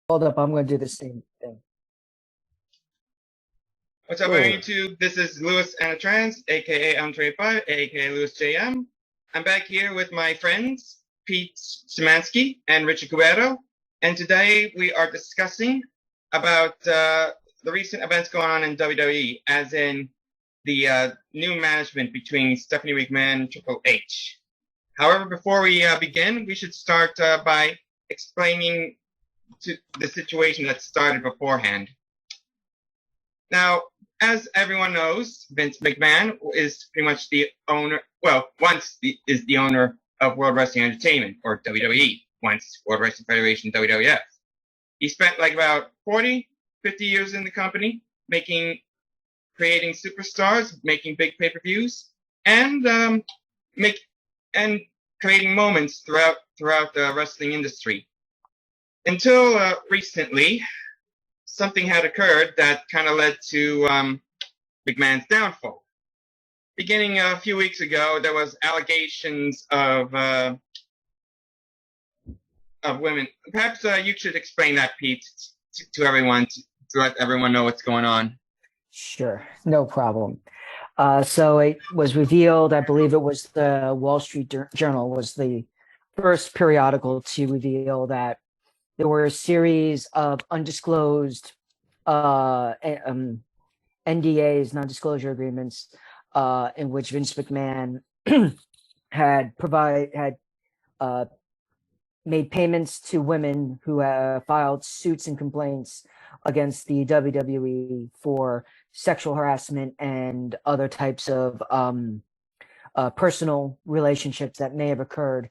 Hold up, I'm going to do the same thing. What's up, on YouTube? This is Louis Anatrans, aka M25, aka Louis JM. I'm back here with my friends Pete Szymanski and Richard Guerrero, and today we are discussing about the recent events going on in WWE, as in the new management between Stephanie McMahon and Triple H. However, before we begin, we should start by explaining the situation that started beforehand. Now, as everyone knows, Vince McMahon is pretty much the owner, well, is the owner of World Wrestling Entertainment, or WWE, once World Wrestling Federation, WWF. He spent like about 40, 50 years in the company, creating superstars, making big pay-per-views, and creating moments throughout the wrestling industry. Until recently, something had occurred that kind of led to McMahon's downfall. Beginning a few weeks ago, there was allegations of women. Perhaps you should explain that, Pete, to everyone, to let everyone know what's going on. Sure, no problem. So it was revealed, I believe it was the Wall Street Journal was the first periodical to reveal that there were a series of undisclosed NDAs, non-disclosure agreements, in which Vince McMahon had made payments to women who filed suits and complaints against the WWE for sexual harassment and other types of personal relationships that may have occurred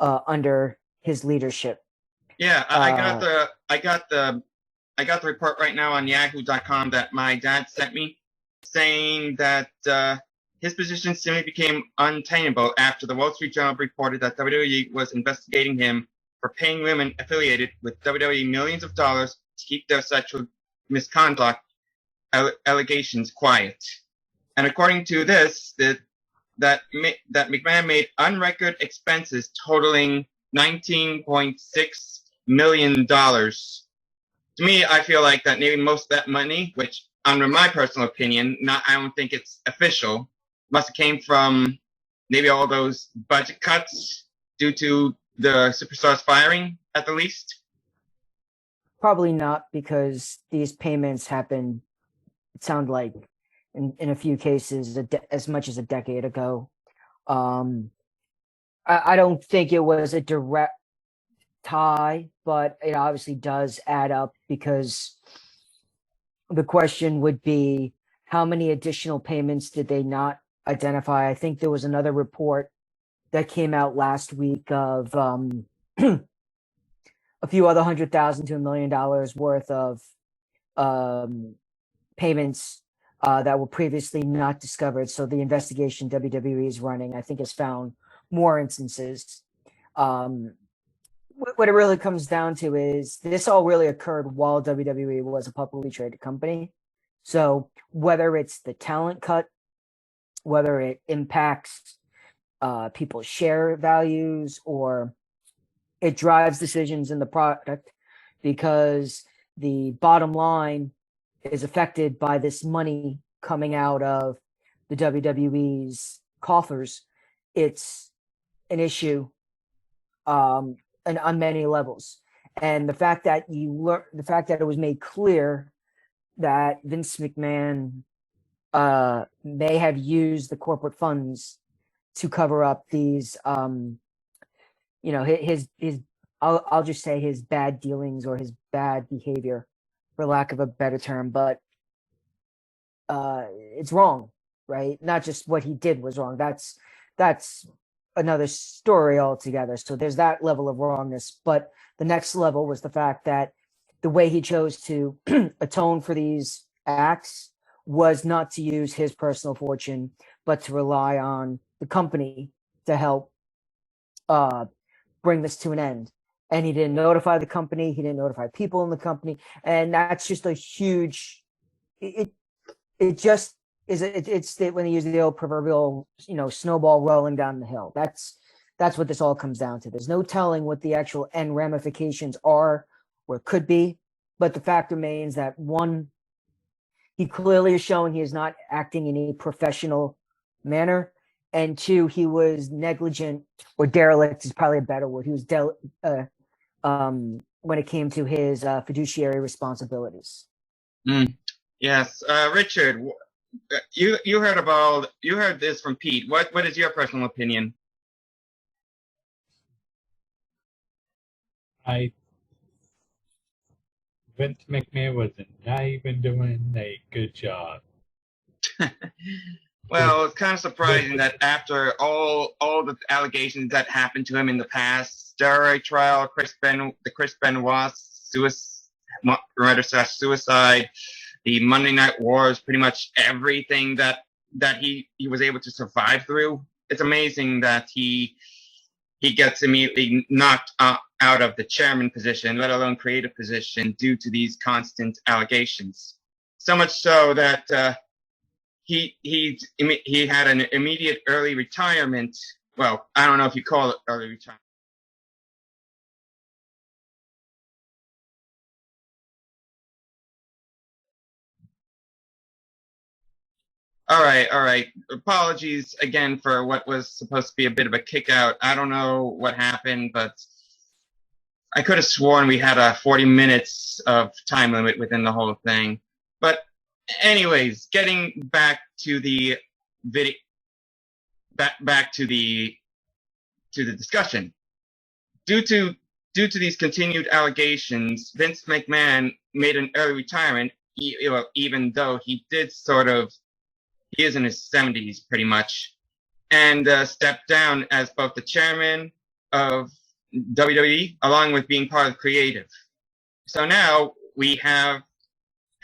under his leadership. Yeah, I got the report right now on Yahoo.com that my dad sent me, saying that his position simply became untenable after the Wall Street Journal reported that WWE was investigating him for paying women affiliated with WWE millions of dollars to keep their sexual misconduct allegations quiet. And according to this, that McMahon made on-record expenses totaling $19.6 million. To me, I feel like that maybe most of that money, which under my personal opinion, I don't think it's official, must have came from maybe all those budget cuts due to the superstars firing, at the least. Probably not, because these payments happened, it sounded like, in a few cases, as much as a decade ago. I don't think it was a direct tie, but it obviously does add up, because the question would be, how many additional payments did they not identify? I think there was another report that came out last week of a few other $100,000 to $1 million worth of payments that were previously not discovered. So the investigation WWE is running, I think, has found more instances. What it really comes down to is this all really occurred while WWE was a publicly traded company. So whether it's the talent cut, whether it impacts people's share values, or it drives decisions in the product, because the bottom line is affected by this money coming out of the WWE's coffers, it's an issue and on many levels. And the fact that it was made clear that Vince McMahon may have used the corporate funds to cover up these, his I'll just say his bad dealings or his bad behavior, for lack of a better term, but it's wrong, right? Not just what he did was wrong. That's another story altogether. So there's that level of wrongness. But the next level was the fact that the way he chose to atone for these acts was not to use his personal fortune, but to rely on the company to help bring this to an end. And he didn't notify the company. He didn't notify people in the company. And that's just a huge, it just is, it's when they use the old proverbial, snowball rolling down the hill. That's what this all comes down to. There's no telling what the actual end ramifications are or could be. But the fact remains that one, he clearly is showing he is not acting in a professional manner. And two, he was negligent, or derelict is probably a better word. He was when it came to his fiduciary responsibilities. Yes, Richard, you heard this from Pete. What is your personal opinion? Vince McMahon was not even doing a good job. Well, it's kind of surprising that after all the allegations that happened to him in the past, steroid trial, the Chris Benoit suicide, the Monday Night Wars, pretty much everything that he was able to survive through. It's amazing that he gets immediately knocked out of the chairman position, let alone creative position, due to these constant allegations. So much so that he had an immediate early retirement. Well, I don't know if you call it early retirement. All right. Apologies again for what was supposed to be a bit of a kick out. I don't know what happened, but I could have sworn we had a 40 minutes of time limit within the whole thing. But anyways, getting back to the video, back to the discussion. Due to these continued allegations, Vince McMahon made an early retirement, even though he did he is in his 70s pretty much, and stepped down as both the chairman of WWE along with being part of creative. So now we have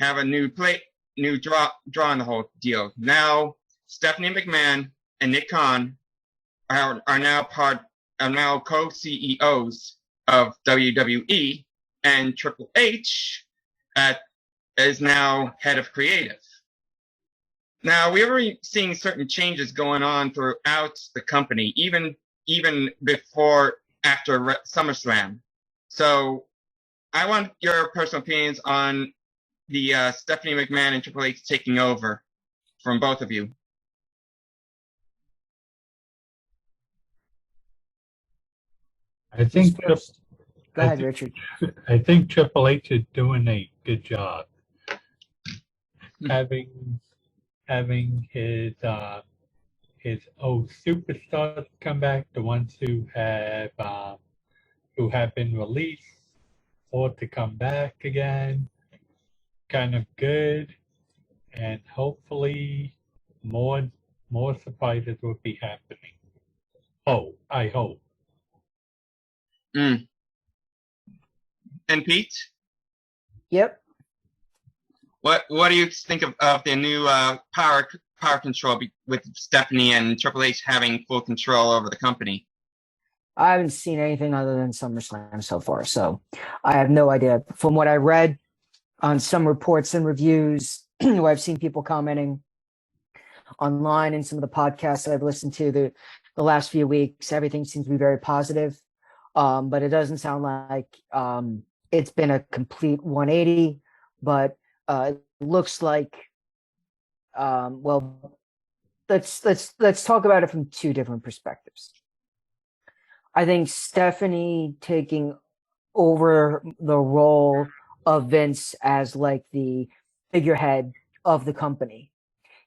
a new draw in the whole deal. Now Stephanie McMahon and Nick Khan are now co-CEOs of WWE, and Triple H is now head of creative. Now, we are seeing certain changes going on throughout the company, even after SummerSlam. So I want your personal opinions on the Stephanie McMahon and Triple H taking over from both of you. I think Go ahead, Richard. I think Triple H is doing a good job. Having his old superstars come back, the ones who have been released, or to come back again, kind of good, and hopefully more surprises will be happening. Oh, I hope. And Pete? Yep. What do you think of the new power control with Stephanie and Triple H having full control over the company? I haven't seen anything other than SummerSlam so far, so I have no idea. From what I read on some reports and reviews, where I've seen people commenting online and some of the podcasts that I've listened to the last few weeks, everything seems to be very positive. But it doesn't sound like it's been a complete 180, but it looks like, well, let's talk about it from two different perspectives. I think Stephanie taking over the role of Vince as like the figurehead of the company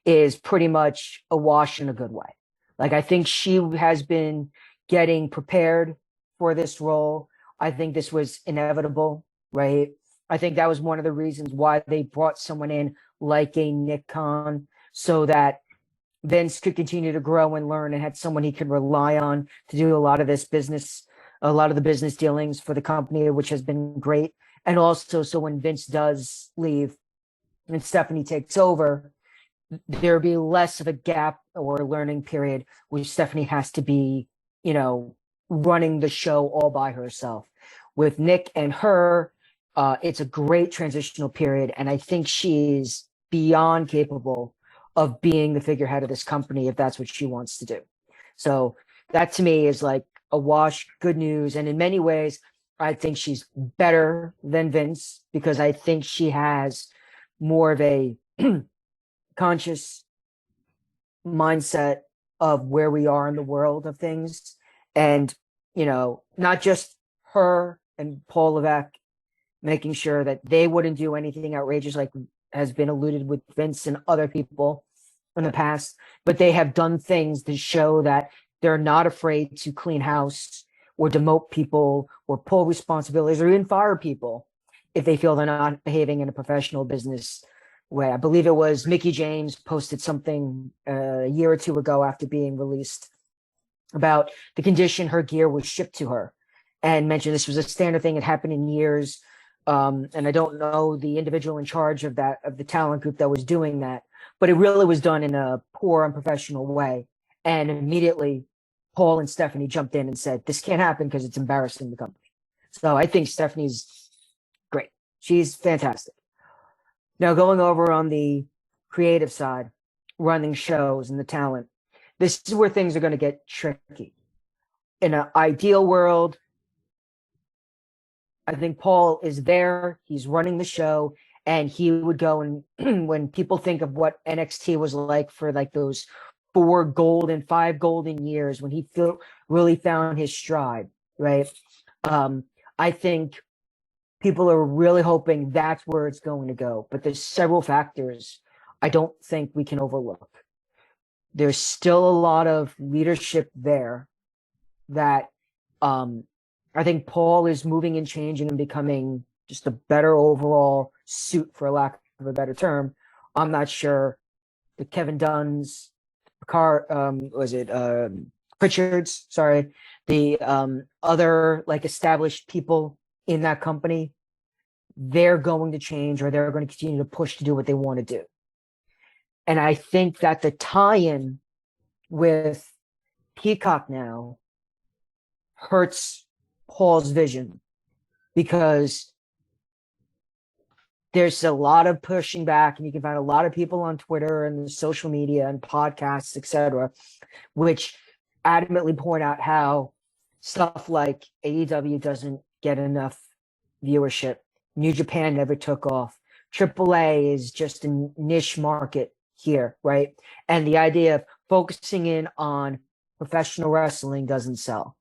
is pretty much a wash in a good way. Like, I think she has been getting prepared for this role. I think this was inevitable, right? I think that was one of the reasons why they brought someone in like a Nick Khan, so that Vince could continue to grow and learn and had someone he could rely on to do a lot of the business dealings for the company, which has been great. And also, so when Vince does leave and Stephanie takes over, there'll be less of a gap or learning period where Stephanie has to be, running the show all by herself. With Nick and her, it's a great transitional period, and I think she's beyond capable of being the figurehead of this company if that's what she wants to do. So that to me is like a wash, good news. And in many ways, I think she's better than Vince because I think she has more of a conscious mindset of where we are in the world of things. And, not just her and Paul Levesque making sure that they wouldn't do anything outrageous like has been alluded with Vince and other people in the past, but they have done things to show that they're not afraid to clean house or demote people or pull responsibilities or even fire people if they feel they're not behaving in a professional business way. I believe it was Mickey James posted something a year or two ago after being released about the condition her gear was shipped to her and mentioned this was a standard thing. It happened in years. And I don't know the individual in charge of the talent group that was doing that, but it really was done in a poor, unprofessional way. And immediately Paul and Stephanie jumped in and said, this can't happen because it's embarrassing the company. So I think Stephanie's great. She's fantastic. Now, going over on the creative side, running shows and the talent, this is where things are going to get tricky. In an ideal world, I think Paul is there. He's running the show, and he would go and when people think of what NXT was like for like those 5 golden years when he really found his stride, right? I think people are really hoping that's where it's going to go. But there's several factors I don't think we can overlook. There's still a lot of leadership there that I think Paul is moving and changing and becoming just a better overall suit, for lack of a better term. I'm not sure the Kevin Dunn's, Pritchard's, sorry, the other like established people in that company, they're going to change or they're going to continue to push to do what they want to do. And I think that the tie-in with Peacock now hurts Paul's vision because there's a lot of pushing back, and you can find a lot of people on Twitter and social media and podcasts, etc., which adamantly point out how stuff like AEW doesn't get enough viewership. New Japan never took off. AAA is just a niche market here, right? And the idea of focusing in on professional wrestling doesn't sell.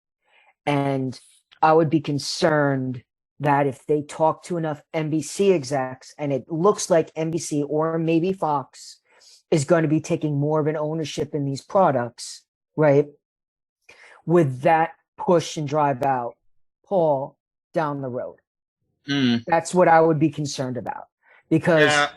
And I would be concerned that if they talk to enough NBC execs, and it looks like NBC or maybe Fox is going to be taking more of an ownership in these products, right? Would that push and drive out Paul down the road? That's what I would be concerned about, because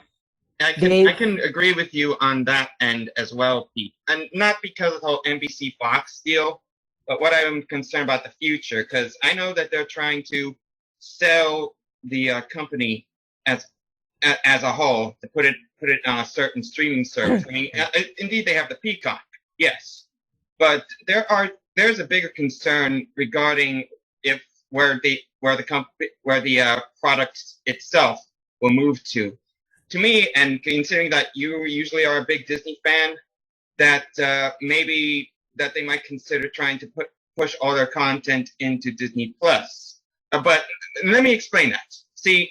I can agree with you on that end as well, Pete. And not because of the whole NBC Fox deal, but what I'm concerned about the future, because I know that they're trying to sell the company as a whole, to put it on a certain streaming service. I mean, indeed they have the Peacock, yes, but there's a bigger concern regarding where the product itself will move to. To me, and considering that you usually are a big Disney fan, that maybe that they might consider trying to push all their content into Disney Plus. But let me explain that. See,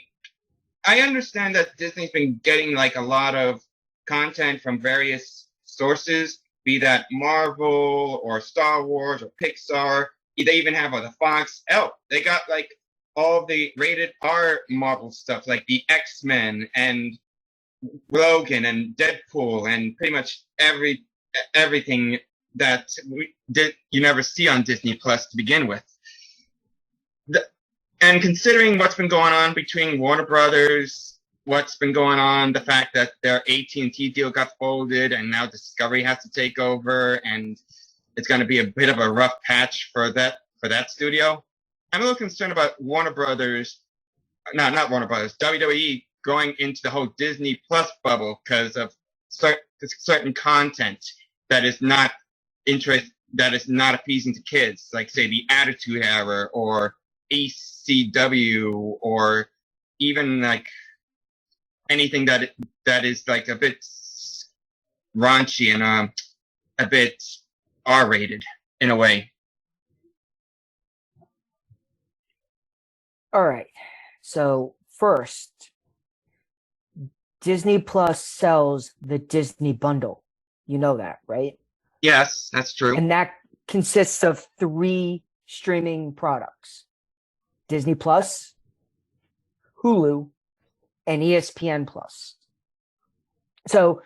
I understand that Disney's been getting like a lot of content from various sources, be that Marvel or Star Wars or Pixar. They even have the Fox. They got like all the rated R Marvel stuff, like the X-Men and Logan and Deadpool and pretty much everything that you never see on Disney Plus to begin with. And considering what's been going on between Warner Brothers, what's been going on, the fact that their AT&T deal got folded and now Discovery has to take over, and it's going to be a bit of a rough patch for that studio. I'm a little concerned about Warner Brothers, not Warner Brothers, WWE going into the whole Disney Plus bubble because of certain content that is not appeasing to kids, like say the Attitude Era or ECW, or even like anything that is like a bit raunchy and a bit R-rated in a way. All right. So first, Disney Plus sells the Disney bundle. You know that, right? Yes, that's true. And that consists of 3 streaming products: Disney Plus, Hulu, and ESPN Plus. So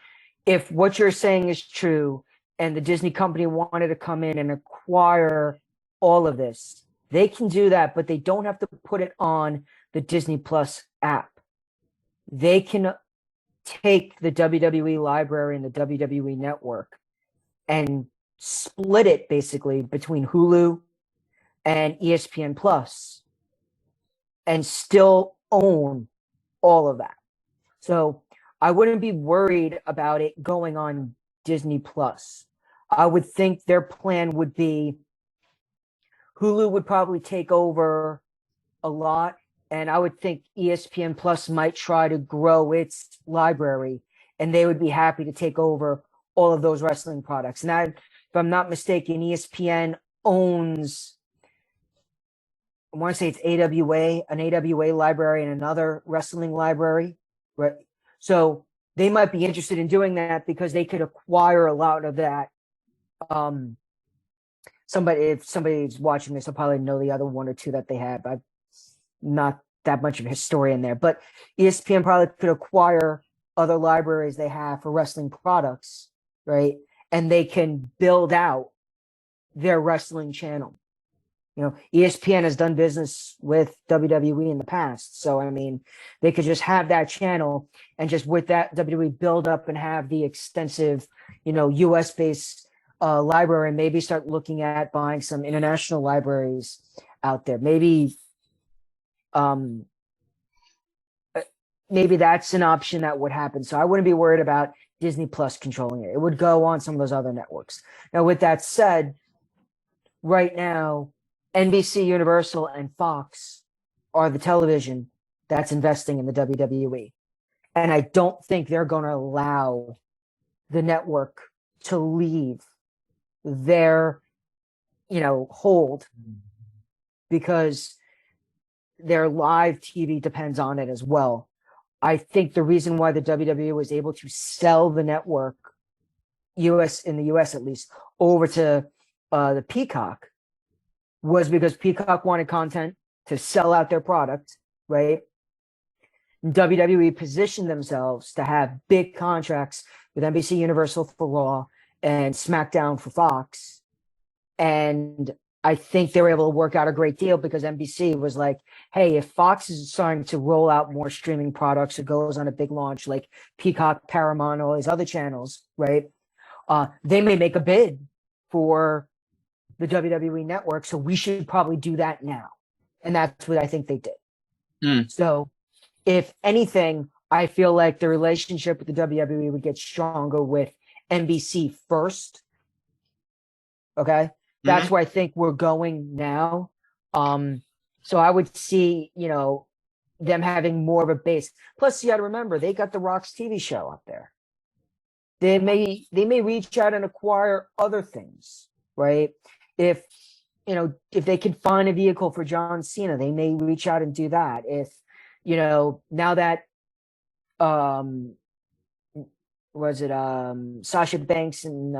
if what you're saying is true and the Disney company wanted to come in and acquire all of this, they can do that, but they don't have to put it on the Disney Plus app. They can take the WWE library and the WWE network and split it basically between Hulu and ESPN Plus and still own all of that. So I wouldn't be worried about it going on Disney Plus. I would think their plan would be Hulu would probably take over a lot, and I would think ESPN Plus might try to grow its library, and they would be happy to take over all of those wrestling products. Now, if I'm not mistaken, ESPN owns, I want to say it's an AWA library and another wrestling library, right? So they might be interested in doing that because they could acquire a lot of that. If somebody's watching this, I'll probably know the other 1 or 2 that they have. I'm not that much of a historian there, but ESPN probably could acquire other libraries they have for wrestling products, right? And they can build out their wrestling channel. You know, ESPN has done business with WWE in the past. So, I mean, they could just have that channel and just with that WWE build up and have the extensive, US-based library, and maybe start looking at buying some international libraries out there. Maybe that's an option that would happen. So I wouldn't be worried about Disney Plus controlling it. It would go on some of those other networks. Now, with that said, right now, NBC, Universal, and Fox are the television that's investing in the WWE. And I don't think they're going to allow the network to leave their, hold, because their live TV depends on it as well. I think the reason why the WWE was able to sell the network, in the US at least, over to the Peacock was because Peacock wanted content to sell out their product, right? WWE positioned themselves to have big contracts with NBC Universal for Raw and SmackDown for Fox. And I think they were able to work out a great deal because NBC was like, hey, if Fox is starting to roll out more streaming products, it goes on a big launch like Peacock, Paramount, all these other channels, right? They may make a bid for the WWE network, so we should probably do that now. And that's what I think they did. So if anything, I feel like the relationship with the WWE would get stronger with NBC first. Okay? That's where I think we're going now. So I would see, them having more of a base. Plus, you got to remember, they got The Rock's TV show up there. They may reach out and acquire other things, right? If they can find a vehicle for John Cena, they may reach out and do that. If, now that, Sasha Banks and,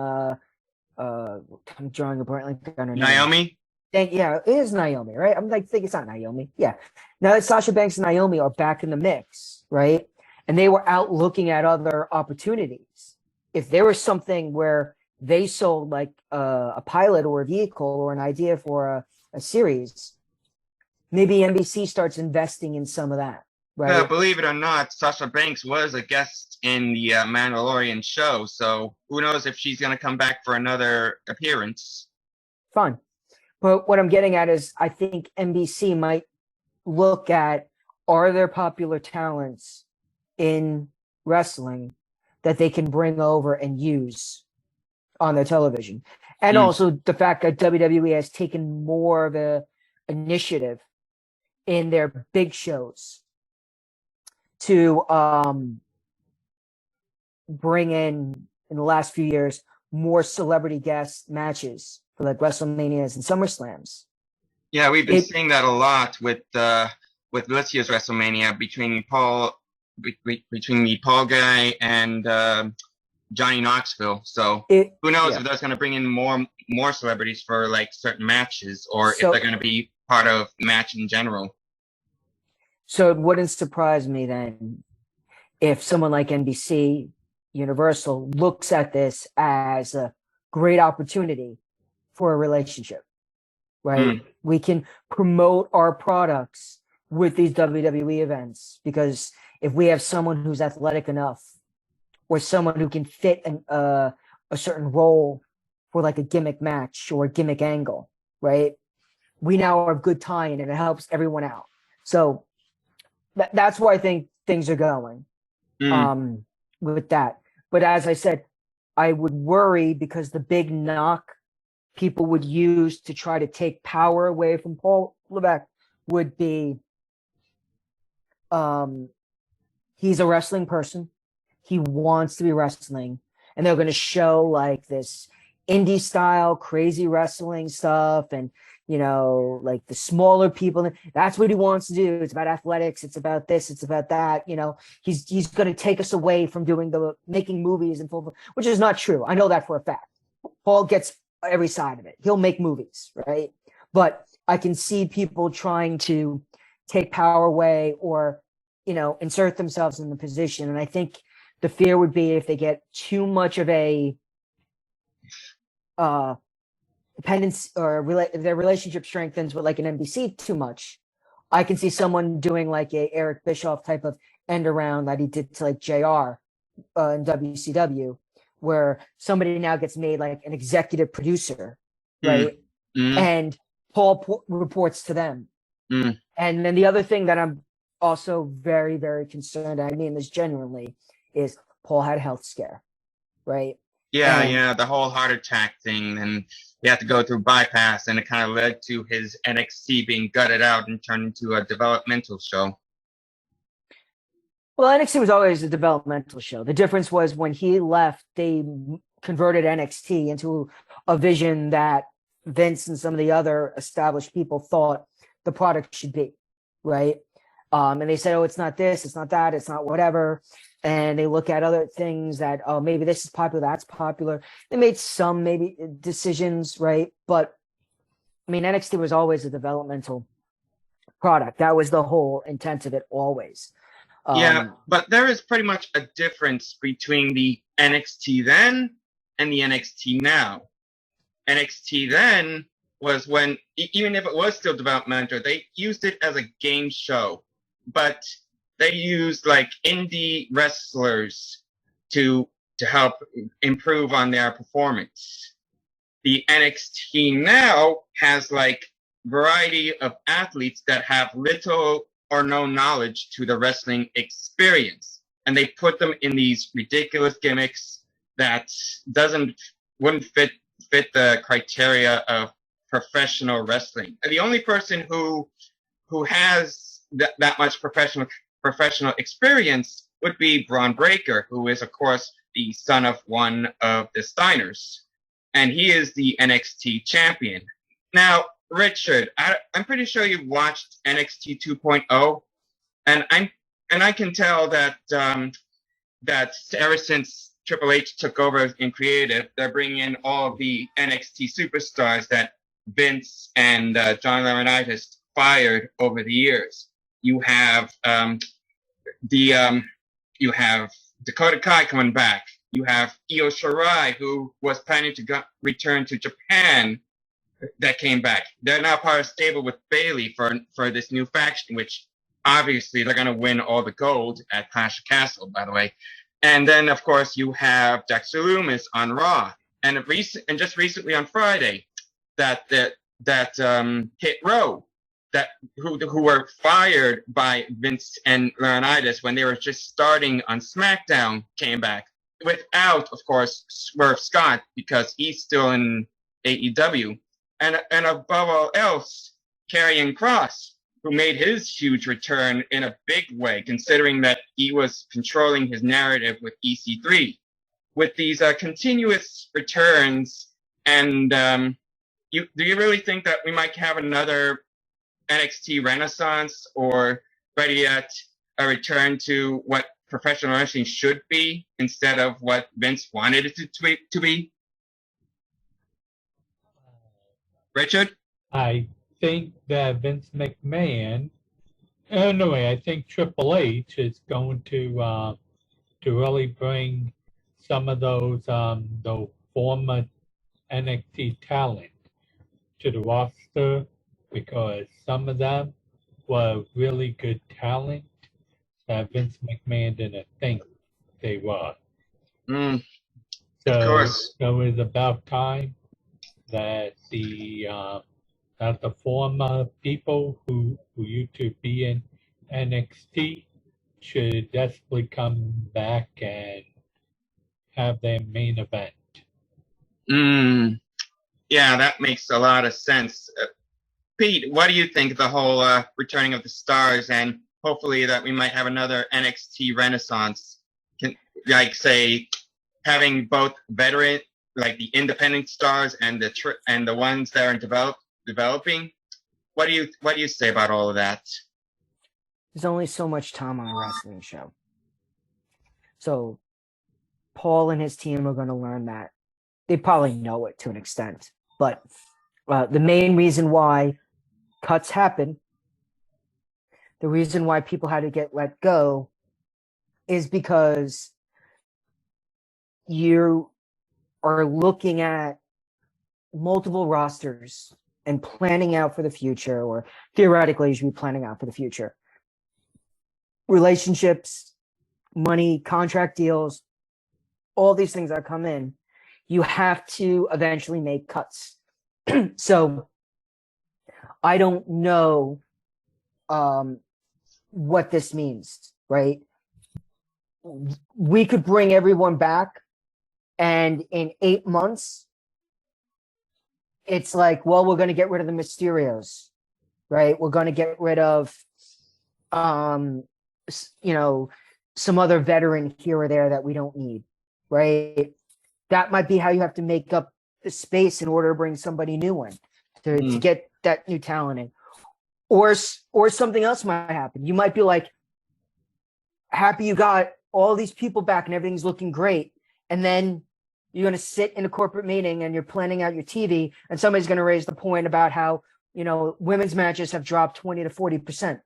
I'm drawing a blank on her name. Naomi? Yeah, it is Naomi, right? I'm like, think it's not Naomi. Yeah. Now that Sasha Banks and Naomi are back in the mix, right? And they were out looking at other opportunities. If there was something where they sold like a pilot or a vehicle or an idea for a series, maybe NBC starts investing in some of that, right? Believe it or not, Sasha Banks was a guest in the Mandalorian show, so who knows if she's going to come back for another appearance. Fine. But what I'm getting at is I think NBC might look at, are there popular talents in wrestling that they can bring over and use on their television? And also the fact that WWE has taken more of a initiative in their big shows to bring in the last few years, more celebrity guest matches for like WrestleManias and SummerSlams. Yeah, we've been seeing that a lot with with this year's WrestleMania between the Paul guy and Johnny Knoxville. So who knows if that's going to bring in more celebrities for like certain matches, or if they're going to be part of the match in general. So it wouldn't surprise me then if someone like NBC Universal looks at this as a great opportunity for a relationship, right? We can promote our products with these WWE events, because if we have someone who's athletic enough, or someone who can fit a certain role for like a gimmick match or a gimmick angle, right? We now have good tie-in, and it helps everyone out. So that's where I think things are going with that. But as I said, I would worry, because the big knock people would use to try to take power away from Paul Levesque would be he's a wrestling person. He wants to be wrestling, and they're going to show like this indie style crazy wrestling stuff, and like the smaller people. That's what he wants to do. It's about athletics. It's about this. It's about that. He's going to take us away from making movies and full, which is not true. I know that for a fact. Paul gets every side of it. He'll make movies, right? But I can see people trying to take power away, or insert themselves in the position, and I think the fear would be if they get too much of a dependence, or if their relationship strengthens with like an NBC too much. I can see someone doing like a Eric Bischoff type of end around that he did to like JR in WCW, where somebody now gets made like an executive producer, right? And Paul reports to them. And then the other thing that I'm also very, very concerned, I mean this genuinely, is Paul had a health scare, right? Yeah, the whole heart attack thing, and he had to go through bypass, and it kind of led to his NXT being gutted out and turned into a developmental show. Well, NXT was always a developmental show. The difference was when he left, they converted NXT into a vision that Vince and some of the other established people thought the product should be, right? And they said, oh, it's not this, it's not that, it's not whatever. And they look at other things that, oh, maybe this is popular, that's popular. They made some maybe decisions, right? But I mean, NXT was always a developmental product. That was the whole intent of it always. Yeah, but there is pretty much a difference between the NXT then and the NXT now. NXT then was when, even if it was still developmental, they used it as a game show. But they used like indie wrestlers to help improve on their performance. The NXT now has like variety of athletes that have little or no knowledge to the wrestling experience, and they put them in these ridiculous gimmicks that wouldn't fit the criteria of professional wrestling. And the only person who has that much professional experience would be Braun Breaker, who is, of course, the son of one of the Steiners. And he is the NXT champion. Now, Richard, I'm pretty sure you've watched NXT 2.0, and I can tell that that ever since Triple H took over in creative, they're bringing in all of the NXT superstars that Vince and John Laurinaitis fired over the years. You have you have Dakota Kai coming back. You have Io Shirai, who was planning to return to Japan, that came back. They're now part of stable with Bayley for this new faction, which obviously they're going to win all the gold at Clash of Castle, by the way. And then, of course, you have Dexter Lumis on Raw, and just recently on Friday, that Hit Row, who were fired by Vince and Laurinaitis when they were just starting on SmackDown, came back without, of course, Swerve Scott, because he's still in AEW, and above all else, Karrion Kross, who made his huge return in a big way, considering that he was controlling his narrative with EC3. With these continuous returns, and do you really think that we might have another NXT renaissance, or better yet, a return to what professional wrestling should be instead of what Vince wanted it to be? Richard? I think that Vince McMahon, anyway, I think Triple H is going to really bring some of those the former NXT talent to the roster, because some of them were really good talent that Vince McMahon didn't think they were. Of So course. it was about time that the former people who used to be in NXT should desperately come back and have their main event. Yeah, that makes a lot of sense. Pete, what do you think of the whole returning of the stars, and hopefully that we might have another NXT renaissance? Like, say, having both veteran, like the independent stars and the ones that are developing. What do you say about all of that? There's only so much time on a wrestling show. So Paul and his team are going to learn that. They probably know it to an extent, but the main reason why cuts happen, the reason why people had to get let go, is because you are looking at multiple rosters and planning out for the future, or theoretically you should be planning out for the future. Relationships, money, contract deals, all these things that come in, you have to eventually make cuts. So I don't know what this means, right? We could bring everyone back, and in 8 months, it's like, well, we're going to get rid of the Mysterios, right? We're going to get rid of, some other veteran here or there that we don't need, right? That might be how you have to make up the space in order to bring somebody new in to get that new talent in. Or something else might happen. You might be like, happy you got all these people back and everything's looking great. And then you're going to sit in a corporate meeting and you're planning out your TV, and somebody's going to raise the point about how, women's matches have dropped 20 to 40%.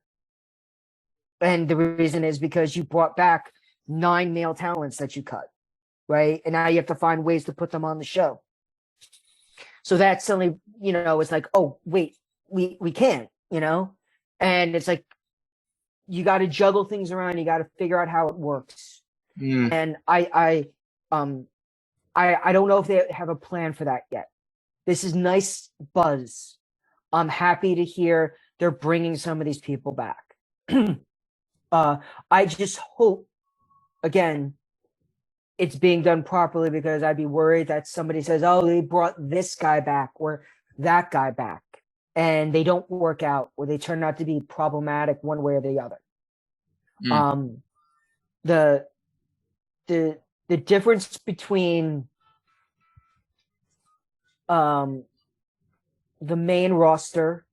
And the reason is because you brought back 9 male talents that you cut, right? And now you have to find ways to put them on the show. So that's suddenly, it's like, oh, wait, we can't, And it's like, you got to juggle things around. You got to figure out how it works. And I don't know if they have a plan for that yet. This is nice buzz. I'm happy to hear they're bringing some of these people back. I just hope, again, it's being done properly, because I'd be worried that somebody says, oh, they brought this guy back or that guy back, and they don't work out, or they turn out to be problematic one way or the other. The difference between the main roster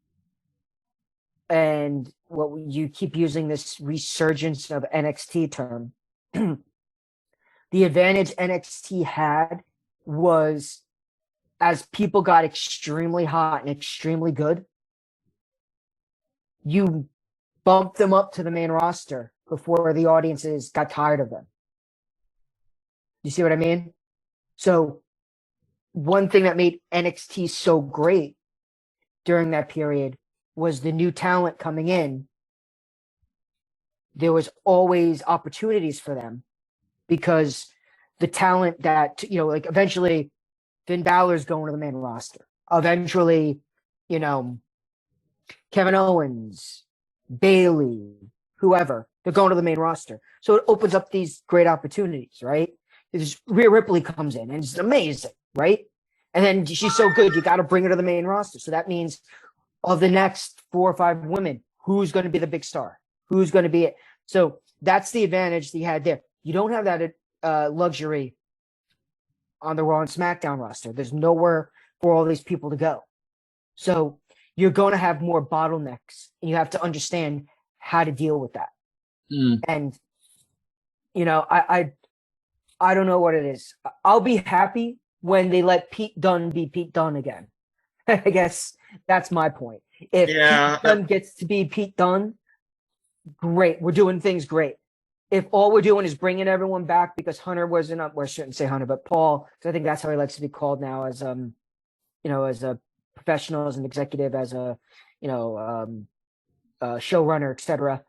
and what you keep using this resurgence of NXT term, the advantage NXT had was, as people got extremely hot and extremely good, you bumped them up to the main roster before the audiences got tired of them. You see what I mean? So one thing that made NXT so great during that period was the new talent coming in. There was always opportunities for them, because the talent that, like, eventually Finn Balor's going to the main roster. Eventually, Kevin Owens, Bayley, whoever, they're going to the main roster. So it opens up these great opportunities, right? Rhea Ripley comes in and it's amazing, right? And then she's so good, you got to bring her to the main roster. So that means of the next 4 or 5 women, who's going to be the big star? Who's going to be it? So that's the advantage that you had there. You don't have that luxury on the Raw and SmackDown roster. There's nowhere for all these people to go. So you're going to have more bottlenecks, and you have to understand how to deal with that. And I don't know what it is. I'll be happy when they let Pete Dunne be Pete Dunne again. I guess that's my point. If Pete Dunne gets to be Pete Dunne, great. We're doing things great. If all we're doing is bringing everyone back because Hunter wasn't up, well, I shouldn't say Hunter, but Paul, because I think that's how he likes to be called now, as as a professional, as an executive, as a showrunner, etc.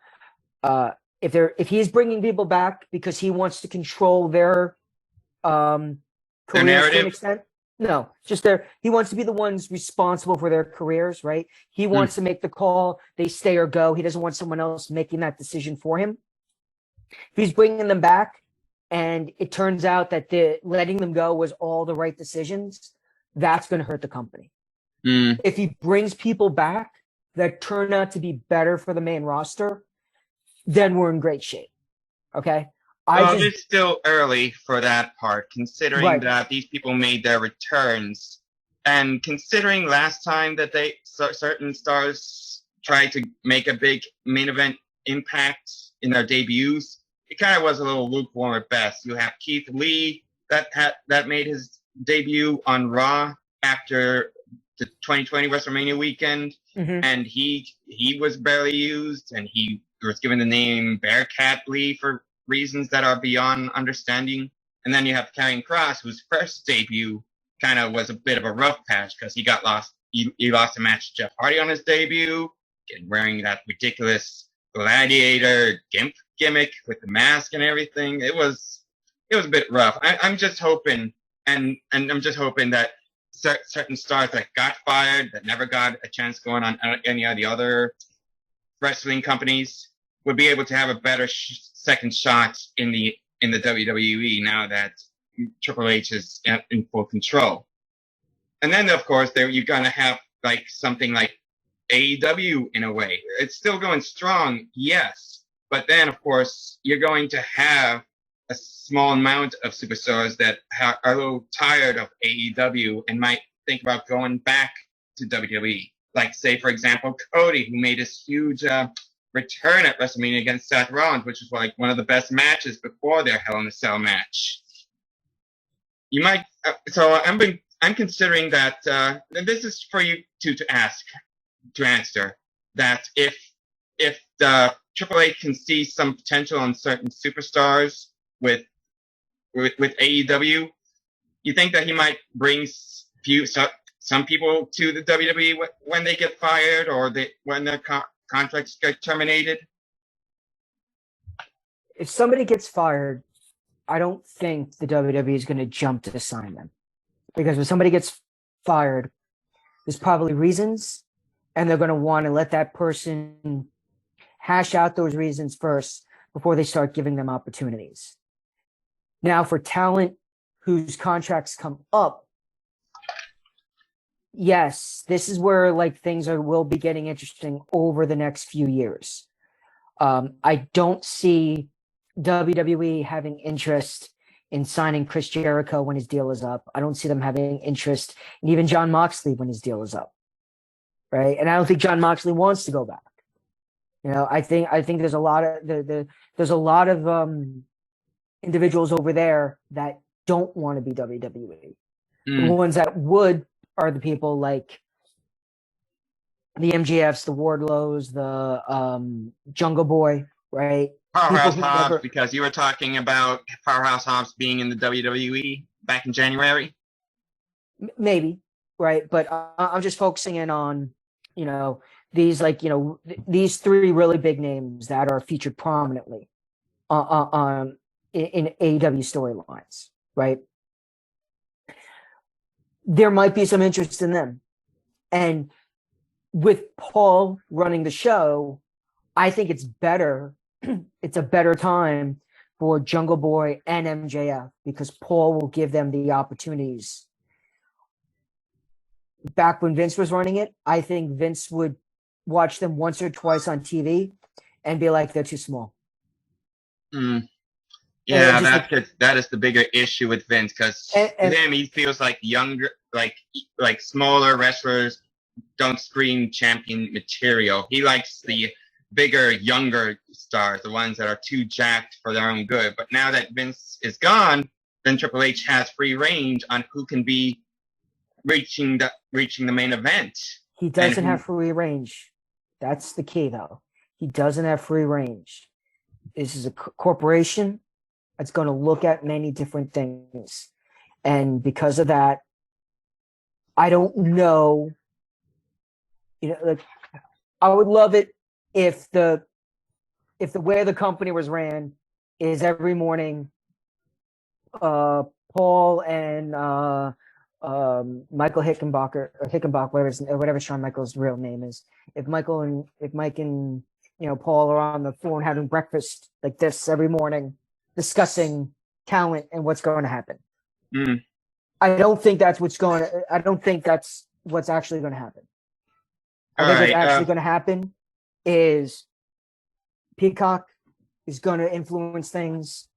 If he's bringing people back because he wants to control their careers to an extent, no, just he wants to be the ones responsible for their careers, right? He wants to make the call, they stay or go. He doesn't want someone else making that decision for him. If he's bringing them back and it turns out that letting them go was all the right decisions, that's going to hurt the company. If he brings people back that turn out to be better for the main roster, then we're in great shape. Okay? It's still early for that part, considering that these people made their returns. And considering last time that certain stars tried to make a big main event impact in their debuts, it kind of was a little lukewarm at best. You have Keith Lee that made his debut on Raw after the 2020 WrestleMania weekend, and he was barely used, and he was given the name Bearcat Lee for reasons that are beyond understanding. And then you have Karrion Kross, whose first debut kind of was a bit of a rough patch because he lost a match to Jeff Hardy on his debut, wearing that ridiculous gladiator gimmick with the mask and everything. It was a bit rough. I'm just hoping, and I'm just hoping that certain stars that got fired, that never got a chance going on any of the other wrestling companies, would be able to have a better second shot in the WWE now that Triple H is in full control. And then, of course, you're going to have something like AEW in a way. It's still going strong, yes, but then, of course, you're going to have a small amount of superstars that are a little tired of AEW and might think about going back to WWE. Like, say, for example, Cody, who made this huge return at WrestleMania against Seth Rollins, which was one of the best matches before their Hell in a Cell match. You might. So I'm considering that, and this is for you to answer, that if the Triple H can see some potential in certain superstars with AEW, you think that he might bring some people to the WWE when they get fired or when their contracts get terminated? If somebody gets fired, I don't think the WWE is going to jump to sign them. Because when somebody gets fired, there's probably reasons, and they're going to want to let that person hash out those reasons first before they start giving them opportunities. Now, for talent whose contracts come up, yes, this is where things will be getting interesting over the next few years. I don't see WWE having interest in signing Chris Jericho when his deal is up. I don't see them having interest in even Jon Moxley when his deal is up, right? And I don't think Jon Moxley wants to go back. I think there's a lot of individuals over there that don't want to be WWE. The ones that would are the people like the MJFs, the Wardlows, the Jungle Boy, right? Powerhouse Hobbs, because you were talking about Powerhouse Hobbs being in the WWE back in January. Maybe, right? But I'm just focusing in on, these these three really big names that are featured prominently in AEW storylines, right? There might be some interest in them. And with Paul running the show, I think it's better. It's a better time for Jungle Boy and MJF because Paul will give them the opportunities. Back when Vince was running it, I think Vince would watch them once or twice on TV and be like, they're too small. Yeah, that is the bigger issue with Vince because to him, he feels like younger, like smaller wrestlers don't scream champion material. He likes the bigger, younger stars, the ones that are too jacked for their own good. But now that Vince is gone, then Triple H has free range on who can be reaching the main event. He doesn't have free range. That's the key, though. He doesn't have free range. This is a corporation that's going to look at many different things. And because of that, I don't know, like, I would love it if the way the company was ran is every morning, Paul and Michael Hickenbacker or Hickenbach, whatever Shawn Michaels' real name is. If Mike and Paul are on the phone having breakfast like this every morning, discussing talent and what's going to happen. Mm. I don't think that's what's actually going to happen. I think what's actually going to happen is Peacock is going to influence things.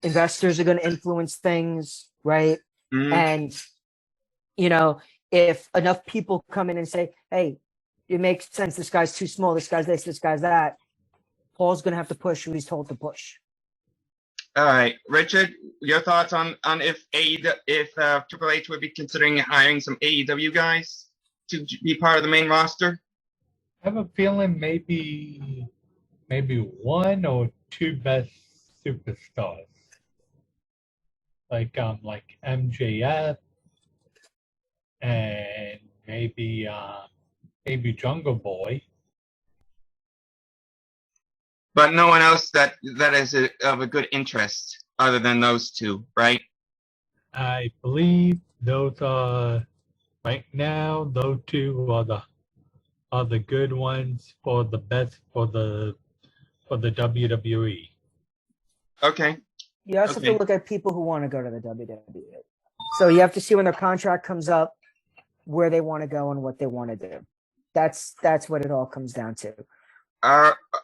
Investors are going to influence things, right? Mm. And, if enough people come in and say, hey, it makes sense, this guy's too small, this guy's this guy's that, Paul's going to have to push who he's told to push. All right, Richard, your thoughts on if Triple H would be considering hiring some AEW guys to be part of the main roster? I have a feeling maybe one or two best superstars, like MJF and maybe Jungle Boy. But no one else that is of a good interest other than those two, right? I believe those are right now. Those two are the good ones for the best for the WWE. Okay. You also have to look at people who want to go to the WWE. So you have to see when their contract comes up, where they want to go and what they want to do. That's what it all comes down to.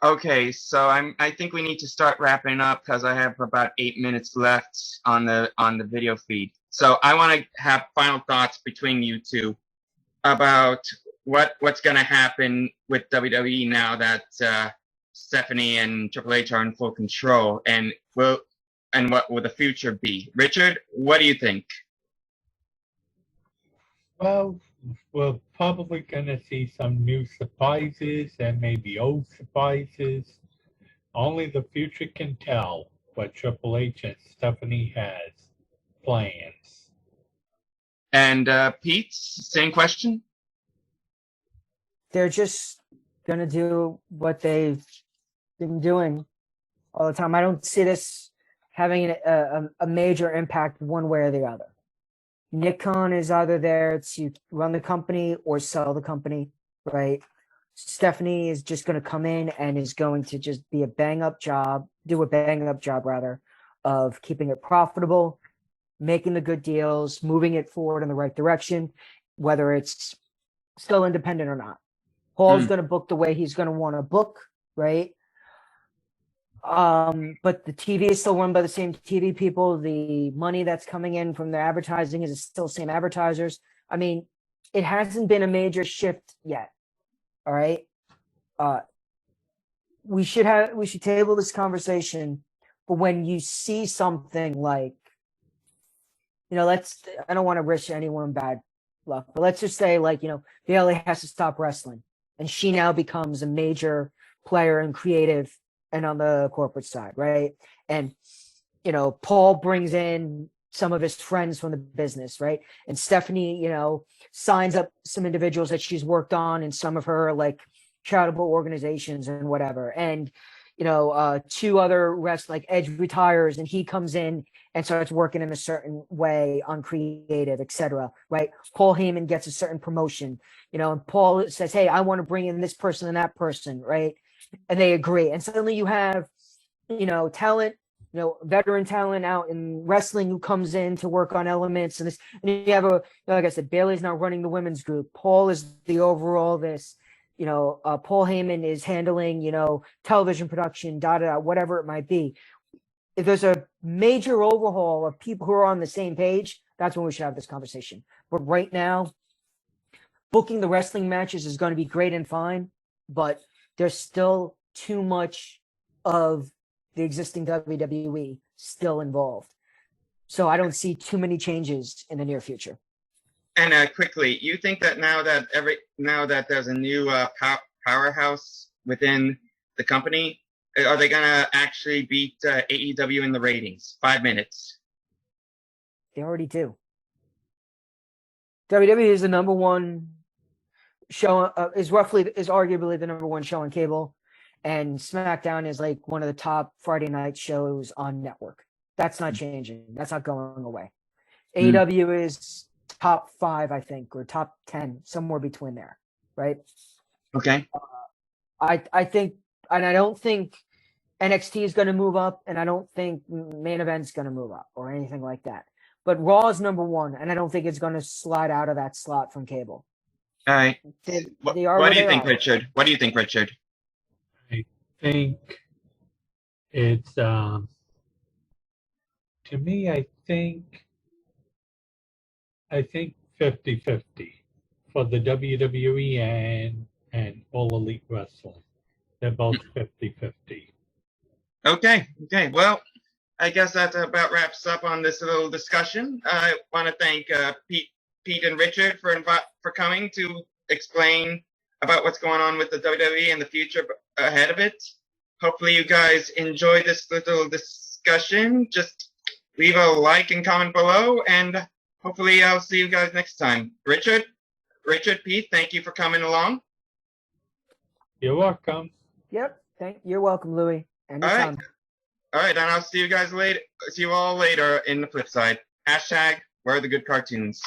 Okay, so I think we need to start wrapping up because I have about 8 minutes left on the video feed. So I want to have final thoughts between you two about what's going to happen with WWE now that Stephanie and Triple H are in full control, and what will the future be? Richard, what do you think? Well, we're probably going to see some new surprises and maybe old surprises. Only the future can tell what Triple H and Stephanie has plans. And Pete, same question? They're just going to do what they've been doing all the time. I don't see this having a major impact one way or the other. Nick Khan is either there to run the company or sell the company, right? Stephanie is just going to come in and is going to just do a bang-up job of keeping it profitable, making the good deals, moving it forward in the right direction, whether it's still independent or not. Paul's going to book the way he's going to want to book, right? But the TV is still run by the same TV people. The money that's coming in from their advertising is still the same advertisers. I mean, it hasn't been a major shift yet. All right. We should table this conversation, but when you see something like, I don't want to wish anyone bad luck, but let's just say Bayley has to stop wrestling and she now becomes a major player and creative and on the corporate side, right? And, Paul brings in some of his friends from the business, right? And Stephanie, signs up some individuals that she's worked on in some of her charitable organizations and whatever. And, two other rests like Edge retires and he comes in and starts working in a certain way on creative, etc. Right? Paul Heyman gets a certain promotion, and Paul says, hey, I want to bring in this person and that person, right? And they agree. And suddenly you have, talent, veteran talent out in wrestling who comes in to work on elements and this. And you have like I said, Bayley's now running the women's group. Paul is the overall this, Paul Heyman is handling, television production, whatever it might be. If there's a major overhaul of people who are on the same page, that's when we should have this conversation. But right now, booking the wrestling matches is going to be great and fine, but there's still too much of the existing WWE still involved. So I don't see too many changes in the near future. And quickly, you think that now that there's a new powerhouse within the company, are they gonna actually beat AEW in the ratings? 5 minutes. They already do. WWE is the number one show. Is arguably the number one show on cable, and SmackDown is like one of the top Friday night shows on network. That's not changing. That's not going away. AEW is top 5, I think, or top 10, somewhere between there, right? Okay. I think, and I don't think NXT is going to move up, and I don't think Main Event's going to move up or anything like that. But Raw is number 1, and I don't think it's going to slide out of that slot from cable. All right. What do you think, Richard? What do you think, Richard? I think it's to me, I think 50-50 for the WWE and All Elite Wrestling. They're both 50-50. Okay. Well, I guess that about wraps up on this little discussion. I want to thank Pete and Richard for coming to explain about what's going on with the WWE and the future ahead of it. Hopefully you guys enjoyed this little discussion. Just leave a like and comment below, and hopefully I'll see you guys next time. Richard, Pete, thank you for coming along. You're welcome. Yep. You're welcome, Louis. Anytime. All right, and I'll see you guys later. See you all later in the flip side. #, where are the good cartoons?